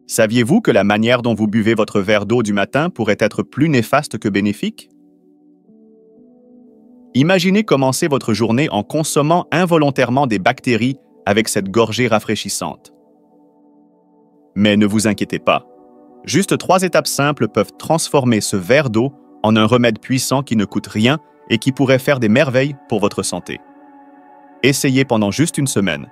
Saviez-vous que la manière dont vous buvez votre verre d'eau du matin pourrait être plus néfaste que bénéfique? Imaginez commencer votre journée en consommant involontairement des bactéries avec cette gorgée rafraîchissante. Mais ne vous inquiétez pas. Juste 3 étapes simples peuvent transformer ce verre d'eau en un remède puissant qui ne coûte rien et qui pourrait faire des merveilles pour votre santé. Essayez pendant juste une semaine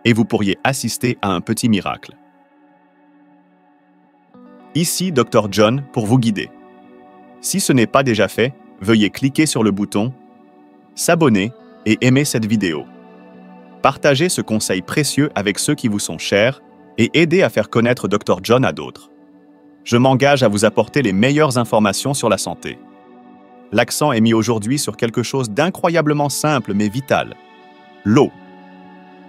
et vous pourriez assister à un petit miracle. Ici Dr John pour vous guider. Si ce n'est pas déjà fait, veuillez cliquer sur le bouton s'abonner et aimer cette vidéo. Partagez ce conseil précieux avec ceux qui vous sont chers et aidez à faire connaître Dr John à d'autres. Je m'engage à vous apporter les meilleures informations sur la santé. L'accent est mis aujourd'hui sur quelque chose d'incroyablement simple mais vital, l'eau.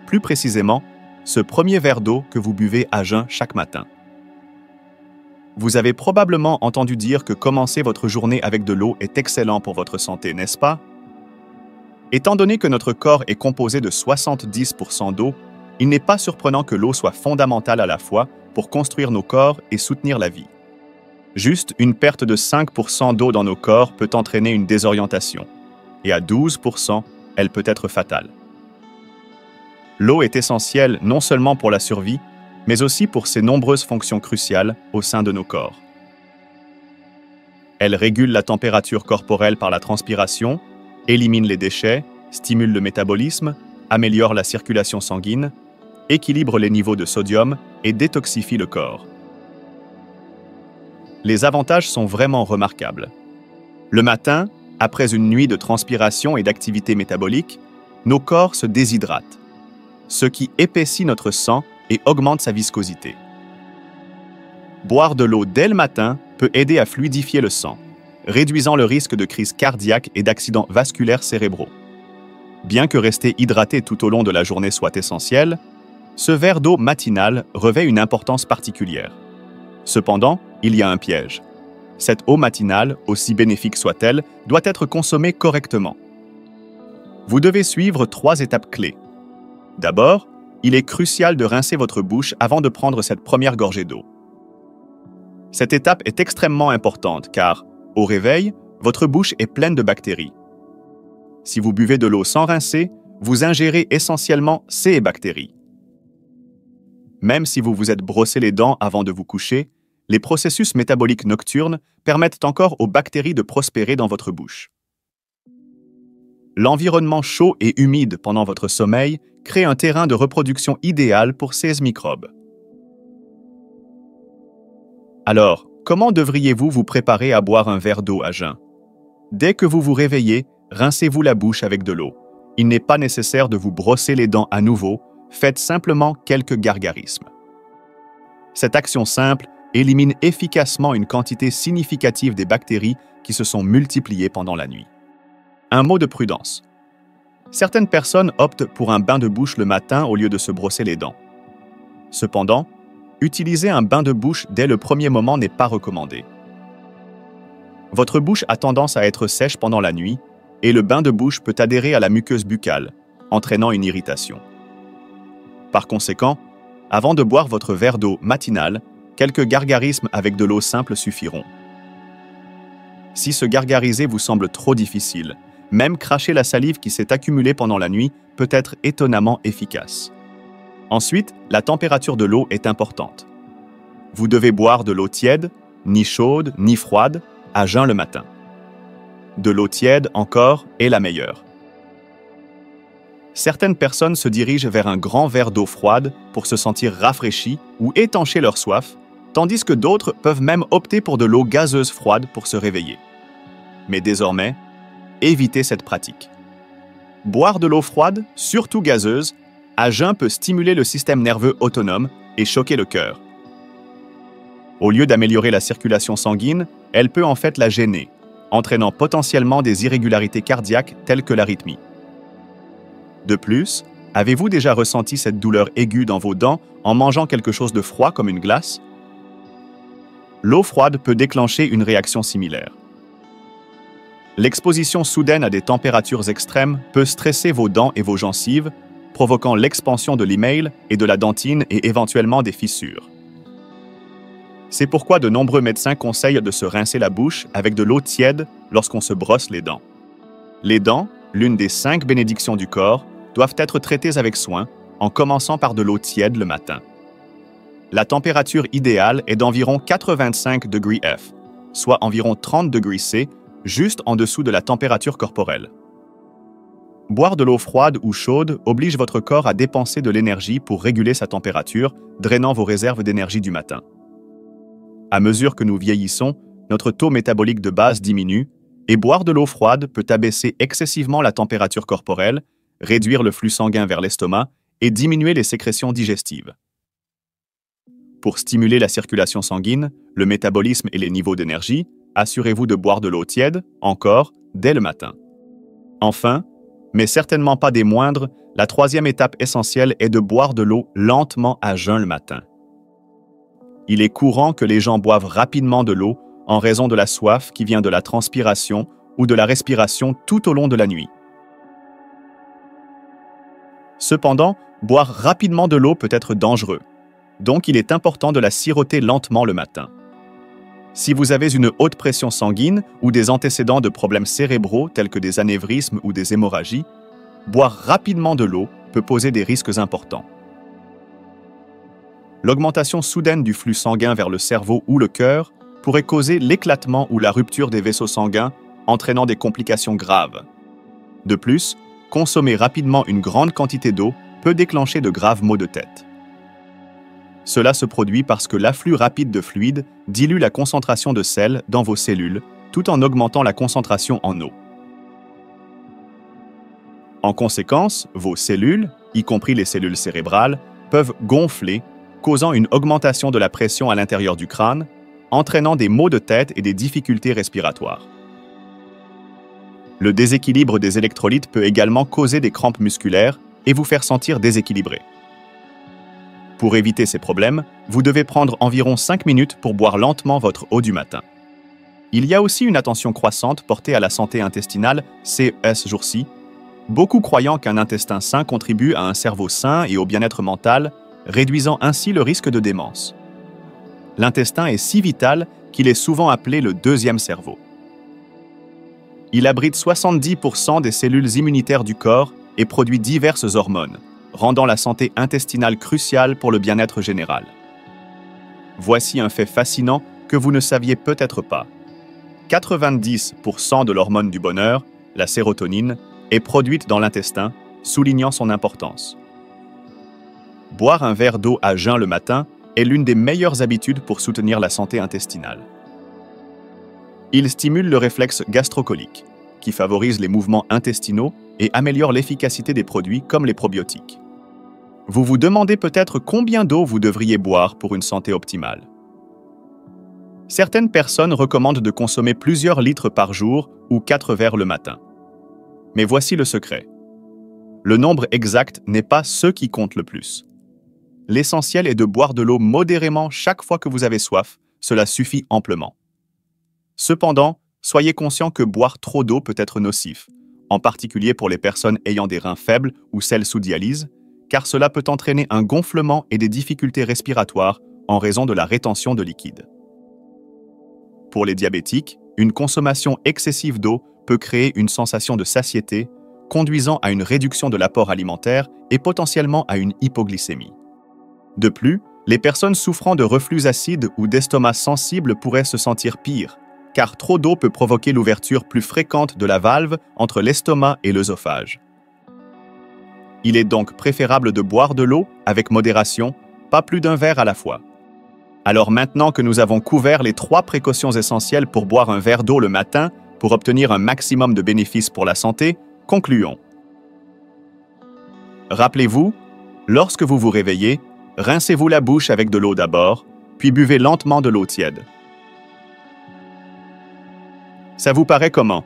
Plus précisément, ce premier verre d'eau que vous buvez à jeun chaque matin. Vous avez probablement entendu dire que commencer votre journée avec de l'eau est excellent pour votre santé, n'est-ce pas? Étant donné que notre corps est composé de 70% d'eau, il n'est pas surprenant que l'eau soit fondamentale à la fois pour construire nos corps et soutenir la vie. Juste une perte de 5% d'eau dans nos corps peut entraîner une désorientation, et à 12%, elle peut être fatale. L'eau est essentielle non seulement pour la survie, mais aussi pour ses nombreuses fonctions cruciales au sein de nos corps. Elle régule la température corporelle par la transpiration, élimine les déchets, stimule le métabolisme, améliore la circulation sanguine, équilibre les niveaux de sodium et détoxifie le corps. Les avantages sont vraiment remarquables. Le matin, après une nuit de transpiration et d'activité métabolique, nos corps se déshydratent, ce qui épaissit notre sang et augmente sa viscosité. Boire de l'eau dès le matin peut aider à fluidifier le sang, réduisant le risque de crise cardiaque et d'accidents vasculaires cérébraux. Bien que rester hydraté tout au long de la journée soit essentiel, ce verre d'eau matinal revêt une importance particulière. Cependant, il y a un piège. Cette eau matinale, aussi bénéfique soit-elle, doit être consommée correctement. Vous devez suivre 3 étapes clés. D'abord, il est crucial de rincer votre bouche avant de prendre cette première gorgée d'eau. Cette étape est extrêmement importante car, au réveil, votre bouche est pleine de bactéries. Si vous buvez de l'eau sans rincer, vous ingérez essentiellement ces bactéries. Même si vous vous êtes brossé les dents avant de vous coucher, les processus métaboliques nocturnes permettent encore aux bactéries de prospérer dans votre bouche. L'environnement chaud et humide pendant votre sommeil crée un terrain de reproduction idéal pour ces microbes. Alors, comment devriez-vous vous préparer à boire un verre d'eau à jeun? Dès que vous vous réveillez, rincez-vous la bouche avec de l'eau. Il n'est pas nécessaire de vous brosser les dents à nouveau, faites simplement quelques gargarismes. Cette action simple élimine efficacement une quantité significative des bactéries qui se sont multipliées pendant la nuit. Un mot de prudence. Certaines personnes optent pour un bain de bouche le matin au lieu de se brosser les dents. Cependant, utiliser un bain de bouche dès le premier moment n'est pas recommandé. Votre bouche a tendance à être sèche pendant la nuit et le bain de bouche peut adhérer à la muqueuse buccale, entraînant une irritation. Par conséquent, avant de boire votre verre d'eau matinal, quelques gargarismes avec de l'eau simple suffiront. Si se gargariser vous semble trop difficile, même cracher la salive qui s'est accumulée pendant la nuit peut être étonnamment efficace. Ensuite, la température de l'eau est importante. Vous devez boire de l'eau tiède, ni chaude, ni froide, à jeun le matin. De l'eau tiède, encore, est la meilleure. Certaines personnes se dirigent vers un grand verre d'eau froide pour se sentir rafraîchies ou étancher leur soif, tandis que d'autres peuvent même opter pour de l'eau gazeuse froide pour se réveiller. Mais désormais, évitez cette pratique. Boire de l'eau froide, surtout gazeuse, à jeun peut stimuler le système nerveux autonome et choquer le cœur. Au lieu d'améliorer la circulation sanguine, elle peut en fait la gêner, entraînant potentiellement des irrégularités cardiaques telles que l'arythmie. De plus, avez-vous déjà ressenti cette douleur aiguë dans vos dents en mangeant quelque chose de froid comme une glace? L'eau froide peut déclencher une réaction similaire. L'exposition soudaine à des températures extrêmes peut stresser vos dents et vos gencives, provoquant l'expansion de l'email et de la dentine et éventuellement des fissures. C'est pourquoi de nombreux médecins conseillent de se rincer la bouche avec de l'eau tiède lorsqu'on se brosse les dents. Les dents, l'une des 5 bénédictions du corps, doivent être traitées avec soin, en commençant par de l'eau tiède le matin. La température idéale est d'environ 85 degrés F, soit environ 30 degrés C, juste en dessous de la température corporelle. Boire de l'eau froide ou chaude oblige votre corps à dépenser de l'énergie pour réguler sa température, drainant vos réserves d'énergie du matin. À mesure que nous vieillissons, notre taux métabolique de base diminue et boire de l'eau froide peut abaisser excessivement la température corporelle, réduire le flux sanguin vers l'estomac et diminuer les sécrétions digestives. Pour stimuler la circulation sanguine, le métabolisme et les niveaux d'énergie, assurez-vous de boire de l'eau tiède, encore, dès le matin. Enfin, mais certainement pas des moindres, la 3e étape essentielle est de boire de l'eau lentement à jeun le matin. Il est courant que les gens boivent rapidement de l'eau en raison de la soif qui vient de la transpiration ou de la respiration tout au long de la nuit. Cependant, boire rapidement de l'eau peut être dangereux, donc il est important de la siroter lentement le matin. Si vous avez une haute pression sanguine ou des antécédents de problèmes cérébraux tels que des anévrismes ou des hémorragies, boire rapidement de l'eau peut poser des risques importants. L'augmentation soudaine du flux sanguin vers le cerveau ou le cœur pourrait causer l'éclatement ou la rupture des vaisseaux sanguins, entraînant des complications graves. De plus, consommer rapidement une grande quantité d'eau peut déclencher de graves maux de tête. Cela se produit parce que l'afflux rapide de fluide dilue la concentration de sel dans vos cellules, tout en augmentant la concentration en eau. En conséquence, vos cellules, y compris les cellules cérébrales, peuvent gonfler, causant une augmentation de la pression à l'intérieur du crâne, entraînant des maux de tête et des difficultés respiratoires. Le déséquilibre des électrolytes peut également causer des crampes musculaires et vous faire sentir déséquilibré. Pour éviter ces problèmes, vous devez prendre environ 5 minutes pour boire lentement votre eau du matin. Il y a aussi une attention croissante portée à la santé intestinale ces jours-ci, beaucoup croyant qu'un intestin sain contribue à un cerveau sain et au bien-être mental, réduisant ainsi le risque de démence. L'intestin est si vital qu'il est souvent appelé le 2e cerveau. Il abrite 70% des cellules immunitaires du corps et produit diverses hormones, rendant la santé intestinale cruciale pour le bien-être général. Voici un fait fascinant que vous ne saviez peut-être pas. 90% de l'hormone du bonheur, la sérotonine, est produite dans l'intestin, soulignant son importance. Boire un verre d'eau à jeun le matin est l'une des meilleures habitudes pour soutenir la santé intestinale. Il stimule le réflexe gastrocolique, qui favorise les mouvements intestinaux et améliore l'efficacité des produits comme les probiotiques. Vous vous demandez peut-être combien d'eau vous devriez boire pour une santé optimale. Certaines personnes recommandent de consommer plusieurs litres par jour ou 4 verres le matin. Mais voici le secret. Le nombre exact n'est pas ce qui compte le plus. L'essentiel est de boire de l'eau modérément chaque fois que vous avez soif, cela suffit amplement. Cependant, soyez conscient que boire trop d'eau peut être nocif, en particulier pour les personnes ayant des reins faibles ou celles sous dialyse, car cela peut entraîner un gonflement et des difficultés respiratoires en raison de la rétention de liquide. Pour les diabétiques, une consommation excessive d'eau peut créer une sensation de satiété, conduisant à une réduction de l'apport alimentaire et potentiellement à une hypoglycémie. De plus, les personnes souffrant de reflux acide ou d'estomac sensible pourraient se sentir pire, car trop d'eau peut provoquer l'ouverture plus fréquente de la valve entre l'estomac et l'œsophage. Il est donc préférable de boire de l'eau avec modération, pas plus d'un verre à la fois. Alors maintenant que nous avons couvert les 3 précautions essentielles pour boire un verre d'eau le matin pour obtenir un maximum de bénéfices pour la santé, concluons. Rappelez-vous, lorsque vous vous réveillez, rincez-vous la bouche avec de l'eau d'abord, puis buvez lentement de l'eau tiède. Ça vous paraît comment?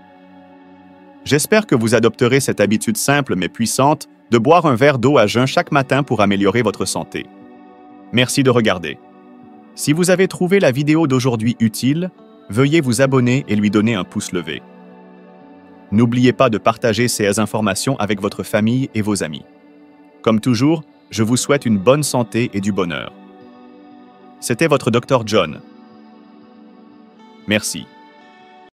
J'espère que vous adopterez cette habitude simple mais puissante de boire un verre d'eau à jeun chaque matin pour améliorer votre santé. Merci de regarder. Si vous avez trouvé la vidéo d'aujourd'hui utile, veuillez vous abonner et lui donner un pouce levé. N'oubliez pas de partager ces informations avec votre famille et vos amis. Comme toujours, je vous souhaite une bonne santé et du bonheur. C'était votre Dr John. Merci.